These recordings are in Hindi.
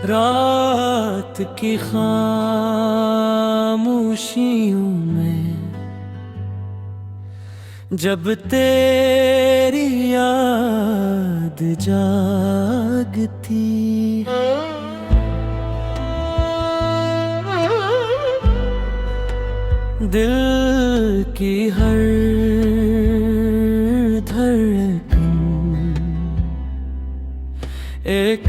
रात की खामोशियों में जब तेरी याद जागती है, दिल की हर धड़कन एक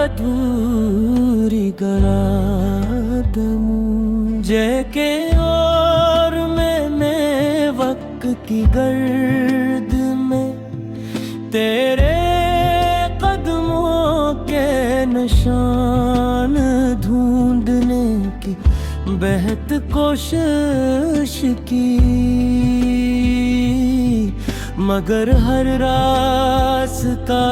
अधूरी गरादम जैके और मैंने वक्त की गर्द में तेरे कदमों के निशान ढूंढने की बेहद कोशिश की, मगर हर रास्ता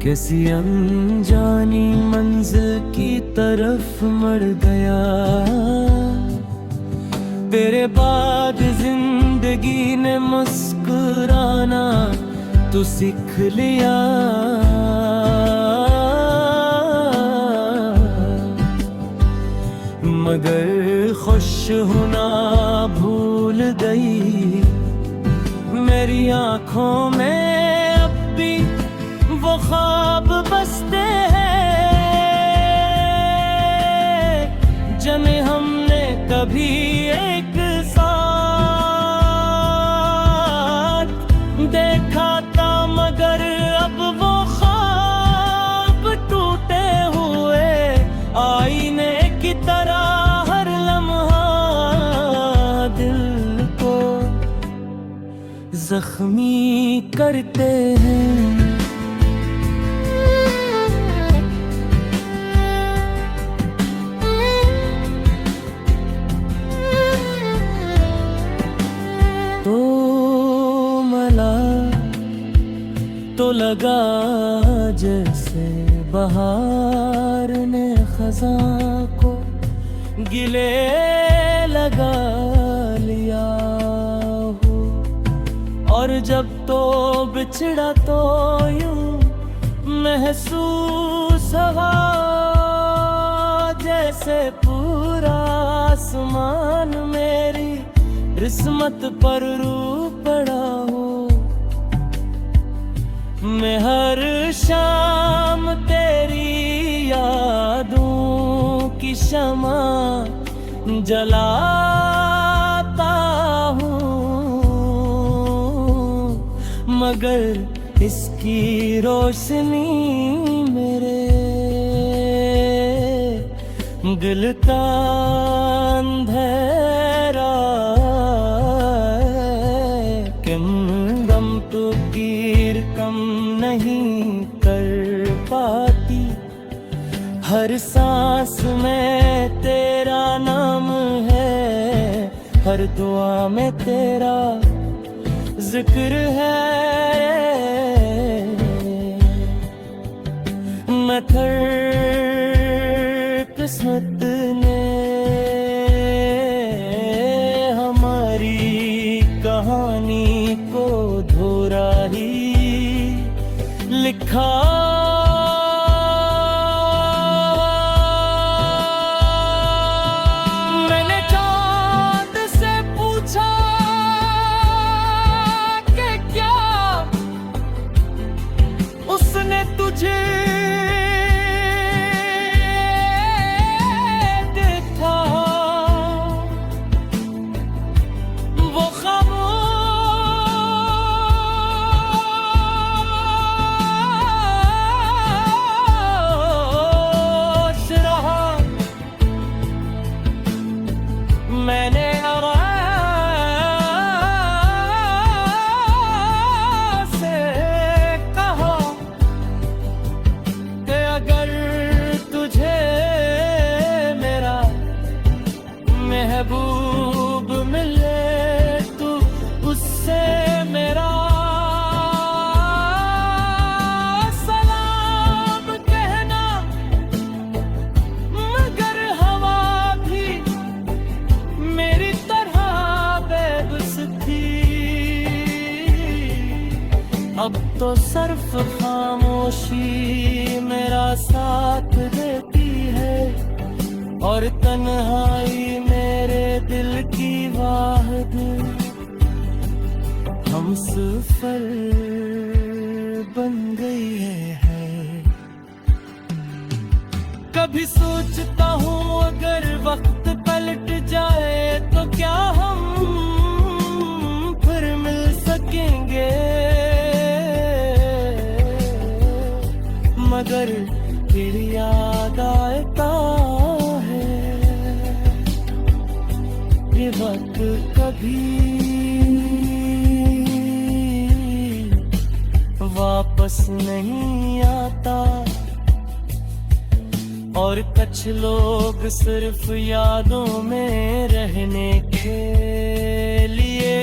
किसी अनजानी मंजिल की तरफ मर गया। तेरे बाद जिंदगी ने मुस्कुराना तू सीख लिया, मगर खुश होना भूल गई। मेरी आंखों में अब भी वो ख्वाब बसते हैं जिन्हें हमने कभी एक साथ देखा था, मगर अब वो ख्वाब टूटे हुए आईने की तरह हर लम्हा दिल को जख्मी करते हैं। तो मला तो लगा जैसे बहार ने खज़ां को गिले लगा लिया हो, और जब तो बिछड़ा तो यूं महसूस हुआ जैसे पूरा आसमान मेरी किस्मत पर रू पड़ा हो। मैं हर शाम तेरी यादों की शमा जलाता हूँ, मगर इसकी रोशनी मेरे दिल का अंधेरा कम नहीं कर पाती। हर सांस में तेरा नाम है, हर दुआ में तेरा जिक्र है। मैं थर किस्मत ने हमारी कहानी को धोरा ही लिखा। मैंने चांद से पूछा कि क्या उसने तुझे देखा, वो मैंने से कहा कि अगर तुझे मेरा महबूब मिले तो उससे मेरा सलाम कहना, मगर हवा भी मेरी तरह बेबस थी। अब तो सिर्फ खामोश खामोशी मेरा साथ देती है, और तन्हाई मेरे दिल की वाहद हमसफर बन गई है। कभी सोचता हूँ अगर वक्त पलट जाए तो क्या हम फिर मिल सकेंगे, मगर फिर याद आता है ये वक्त कभी वापस नहीं आता, और कुछ लोग सिर्फ यादों में रहने के लिए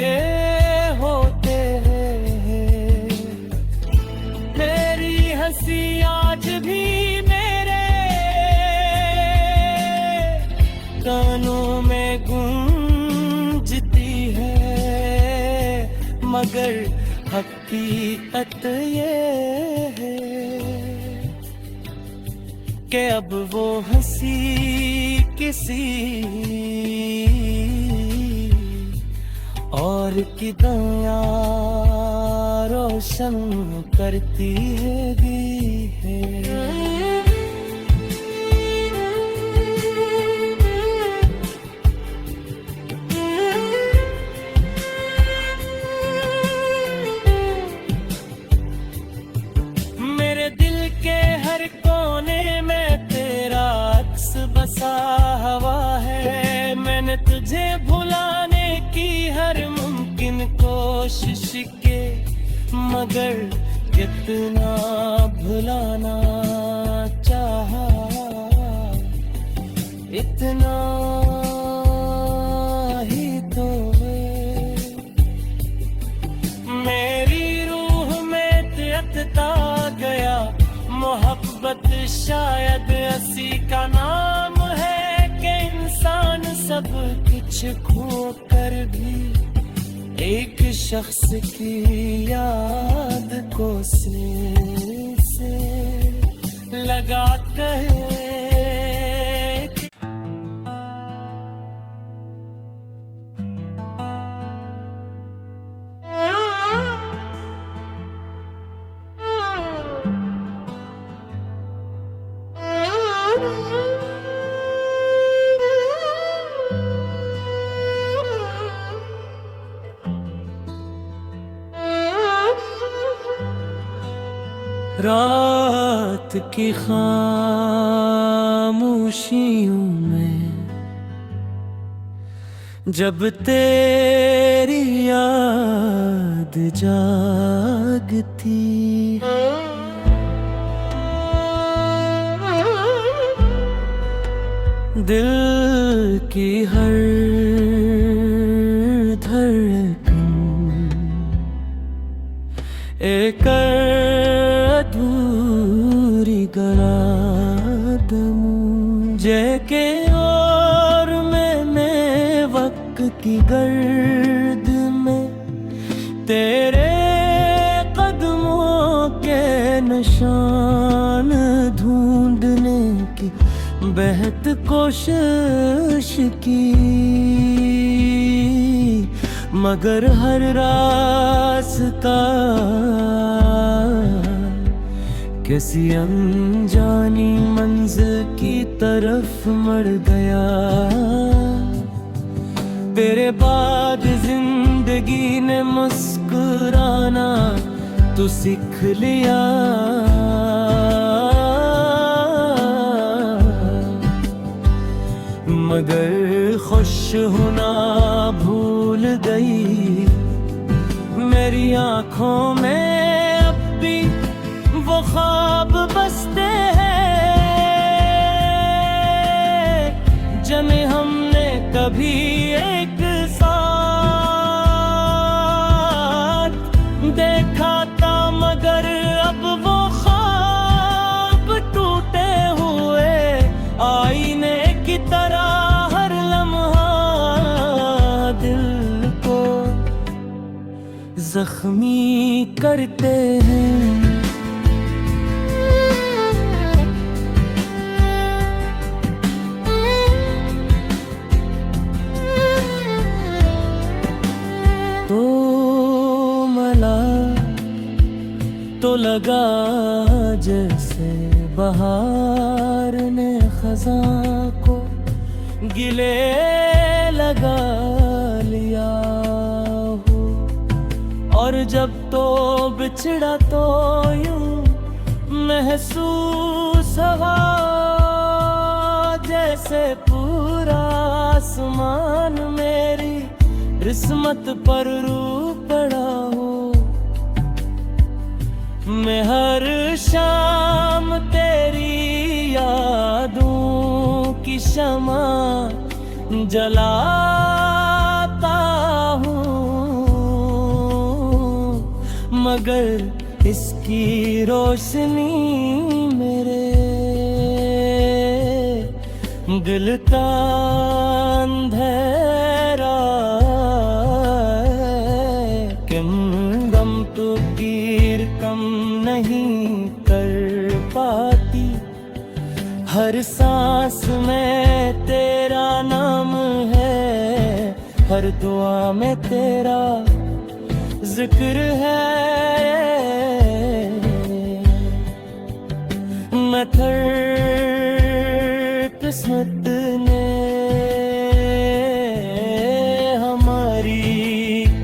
होते हैं। मेरी हंसी आज भी मेरे कानों में गूंजती है, मगर हकीकत ये है कि अब वो हंसी किसी और की दुनिया रोशन करती है। मेरे दिल के हर कोने में तेरा अक्स बसा हुआ है, मैंने तुझे भुलाने की हर मुमकिन कोशिश की, मगर कितना भुलाना चाहा इतना ही तो है। मेरी रूह में तियतता गया मोहब्बत शायद असी का नाम है, कि इंसान सब कुछ खो कर भी एक शख्स की याद को सिर से लगा कर रात की खामोशियों में जब तेरी याद जागती है, दिल की हर धड़कन एक अधूरी गरादम जैके और मैंने वक्त की गर्द में तेरे कदमों के निशान ढूंढने की बेहद कोशिश की, मगर हर रास्ता किसी अनजानी मंजिल की तरफ मर गया। तेरे बाद जिंदगी ने मुस्कुराना तू सीख लिया, मगर खुश होना भूल गई। मेरी आँखों में अब भी वो ख्वाब बसते हैं जिन्हें हमने कभी एक साथ देखा था, मगर अब वो ख्वाब टूटे हुए आईने की तरह हर लम्हा दिल को जख्मी करते हैं। लगा जैसे बहार ने खज़ां को गिले लगा लिया हो। और जब तो बिछड़ा तो यूं महसूस हुआ जैसे पूरा आसमान मेरी किस्मत पर रू पड़ा हो। मैं हर शाम तेरी यादों की शमा जलाता हूँ, मगर इसकी रोशनी मेरे दिल का अंधेरा किम गम तो कीर कम नहीं कर पाती। हर सांस में तेरा नाम है, हर दुआ में तेरा जिक्र है। मैं किस्मत ने हमारी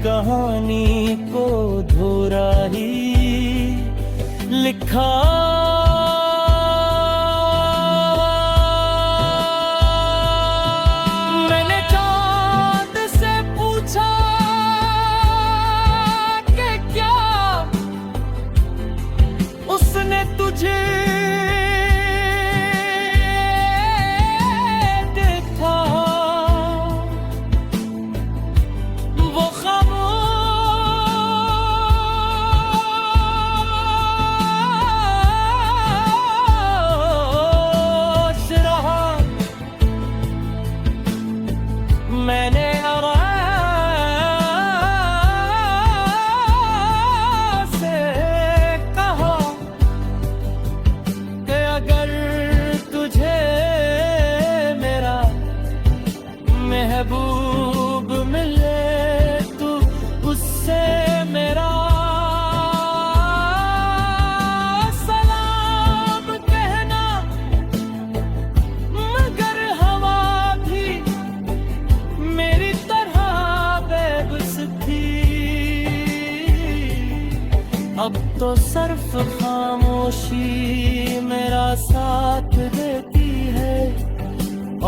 कहानी को धोरा ही लिखा। मैंने चाँद से पूछा कि क्या उसने तुझे मैंने से कहा कि अगर तुझे मेरा महबूब मिले तो उससे मेरा सलाम कहना। मगर हवा भी मेरी तरह बेबस थी, अब तो सिर्फ खामोशी मेरा साथ देती है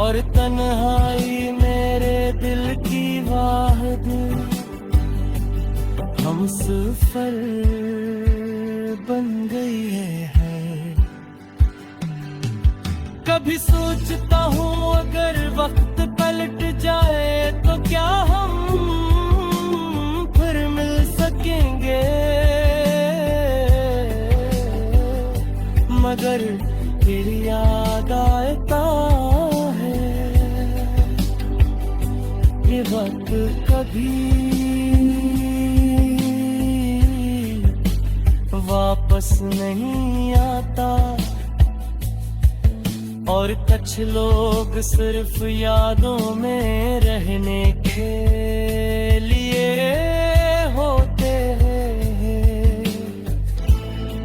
और तन्हाई मेरे दिल की वाहिद हमसफर बन गई है। कभी सोचता हूँ अगर वक्त पलट जाए तो क्या हम फिर मिल सकेंगे, मगर फिर याद आता है कि वक्त कभी वापस नहीं आता। और कुछ लोग सिर्फ यादों में रहने के लिए होते हैं।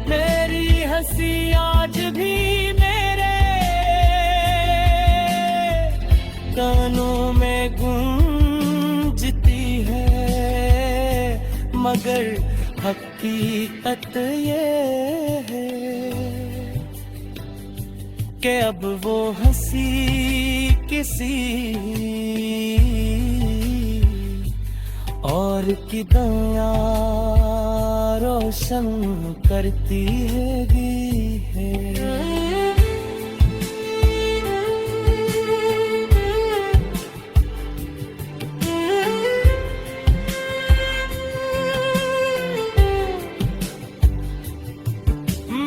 मेरी हंसी आज भी मेरे कानों में गूंजती है, मगर हकीकत ये है कि अब वो हंसी किसी और की दुनिया रोशन करती है।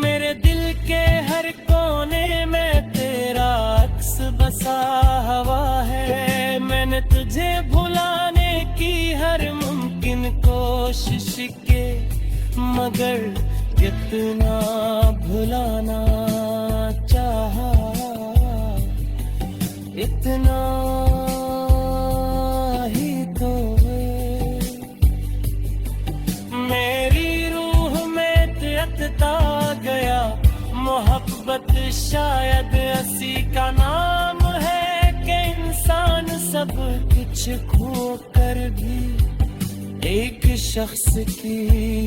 मेरे दिल के हर कोने में तेरा अक्स बसा हुआ है। मैंने तुझे भुलाने की हर मुमकिन कोशिश की, मगर कितना भुलाना चाहा इतना ही तो है। मेरी रूह में तेरा मोहब्बत शायद असी का नाम है कि इंसान सब कुछ खो कर भी एक शख्स की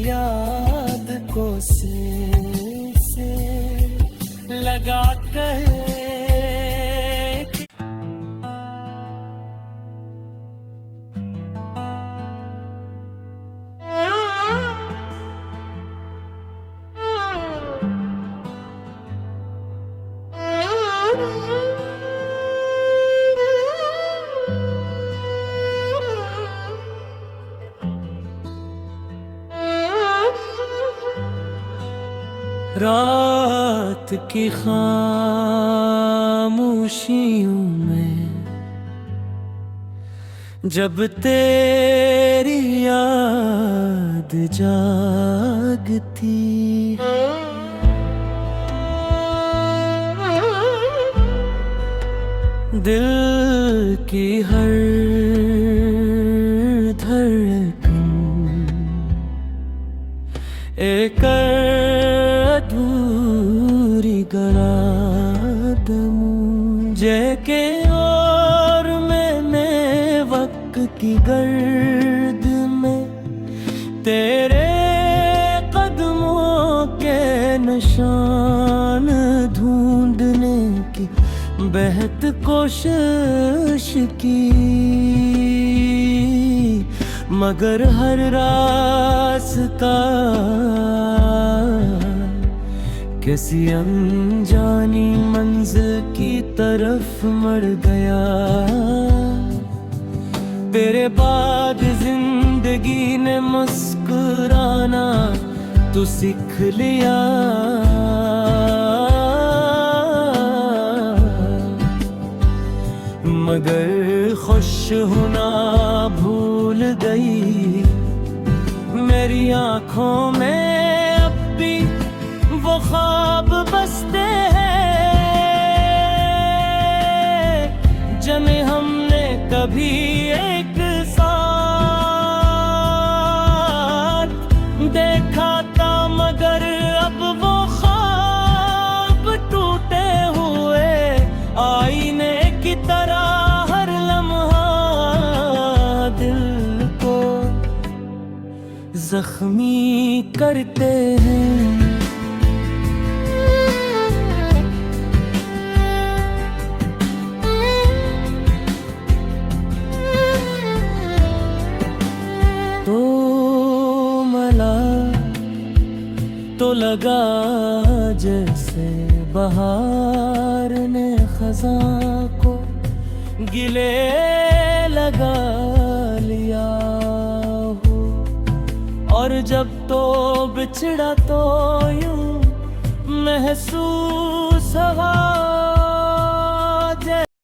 याद को सिर से लगा कर। रात की खामोशियों में जब तेरी याद जागती है, दिल की हर धड़कन एक अधूरी गरादमू जैके और मैंने वक्त की गर्द में तेरे कदमों के निशान ढूंढने की बेहद कोशिश की, मगर हर रास्ता किसी अनजानी मंजिल की तरफ मड़ गया। तेरे बाद जिंदगी ने मुस्कुराना तू सीख लिया, मगर खुश होना भूल गई। मेरी आँखों में अब भी वो ख्वाब बसते हैं जिन्हें हमने कभी एक साथ देखा था, मगर अब वो ख्वाब टूटे हुए आईने की तरह हर लम्हा दिल को जख्मी करते हैं। तो मला तो लगा जैसे बहार ने खज़ां को गिले लगा लिया हो, और जब तो बिछड़ा तो यूं महसूस हुआ